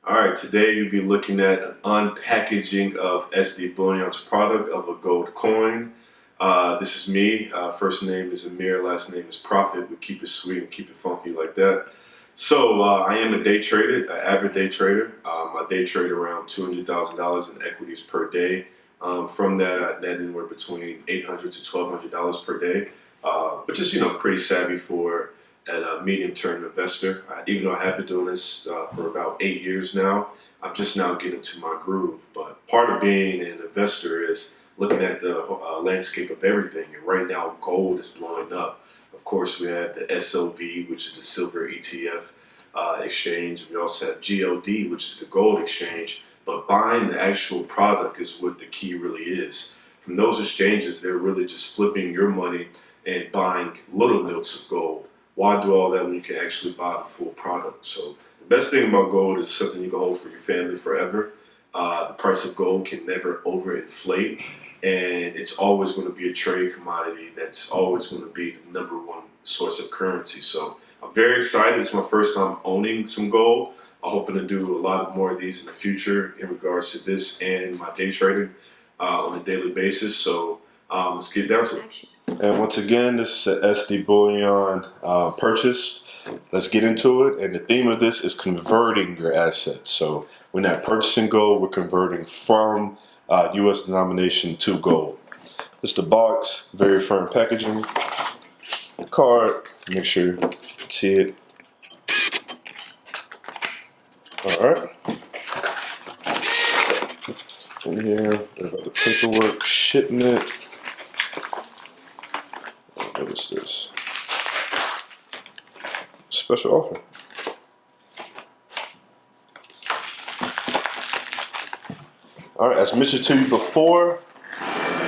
Alright, today you'll be looking at an unpackaging of SD Bullion's product of a gold coin. This is me. First name is Amir, last name is Prophet. We keep it sweet and keep it funky like that. So I am a day trader, an avid day trader. I day trade around $200,000 in equities per day. From that, I net anywhere between $800 to $1,200 per day, which is pretty savvy for a medium-term investor. Even though I have been doing this for about 8 years now, I'm just now getting to my groove. But part of being an investor is looking at the landscape of everything. And right now, gold is blowing up. Of course, we have the SLV, which is the silver ETF exchange. We also have GLD, which is the gold exchange. But buying the actual product is what the key really is. From those exchanges, they're really just flipping your money and buying little notes of gold. Why do all that when you can actually buy the full product? So the best thing about gold is something you can hold for your family forever. The price of gold can never overinflate, and it's always going to be a trade commodity that's always going to be the #1 source of currency. So I'm very excited. It's my first time owning some gold. I'm hoping to do a lot more of these in the future in regards to this and my day trading on a daily basis. So let's get down to it. And once again, this is an SD Bullion purchased. Let's get into it. And the theme of this is converting your assets. So we're not purchasing gold, we're converting from US denomination to gold. This is the box, very firm packaging. The card, make sure you can see it. Alright. In here, there's the paperwork, shipment. What is this? Special offer. Alright, as mentioned to you before,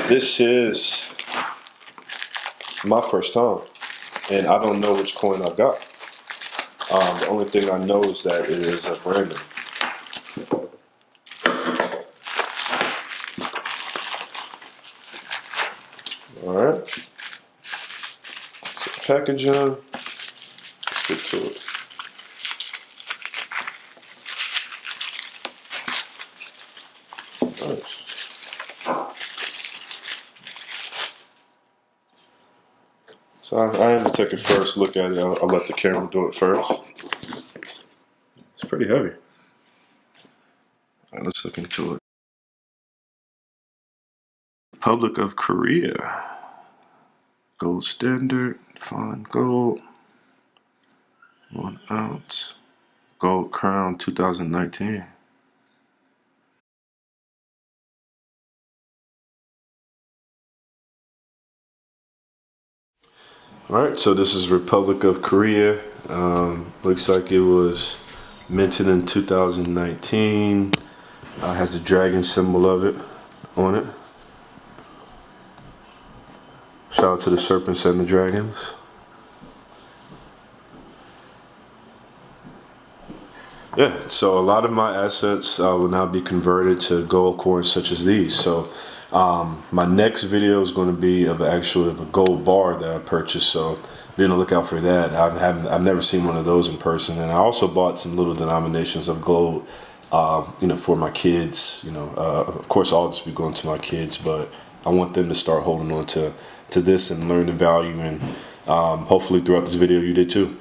this is my first time. And I don't know which coin I got. The only thing I know is that it is a random. Alright. Packaging. Let's get to it. Nice. So I had to take a first look at it. I'll let the camera do it first. It's pretty heavy. Alright, let's look into it. Republic of Korea. Gold standard, fine gold, 1 ounce, gold crown 2019. Alright, so this is Republic of Korea. Looks like it was minted in 2019. Has the dragon symbol of it on it. Shout out to the serpents and the dragons. Yeah, so a lot of my assets will now be converted to gold coins such as these. So my next video is going to be of a gold bar that I purchased. So be on the lookout for that. I've never seen one of those in person, and I also bought some little denominations of gold, for my kids. Of course, all this will be going to my kids, but I want them to start holding on to this and learn the value, and hopefully throughout this video you did too.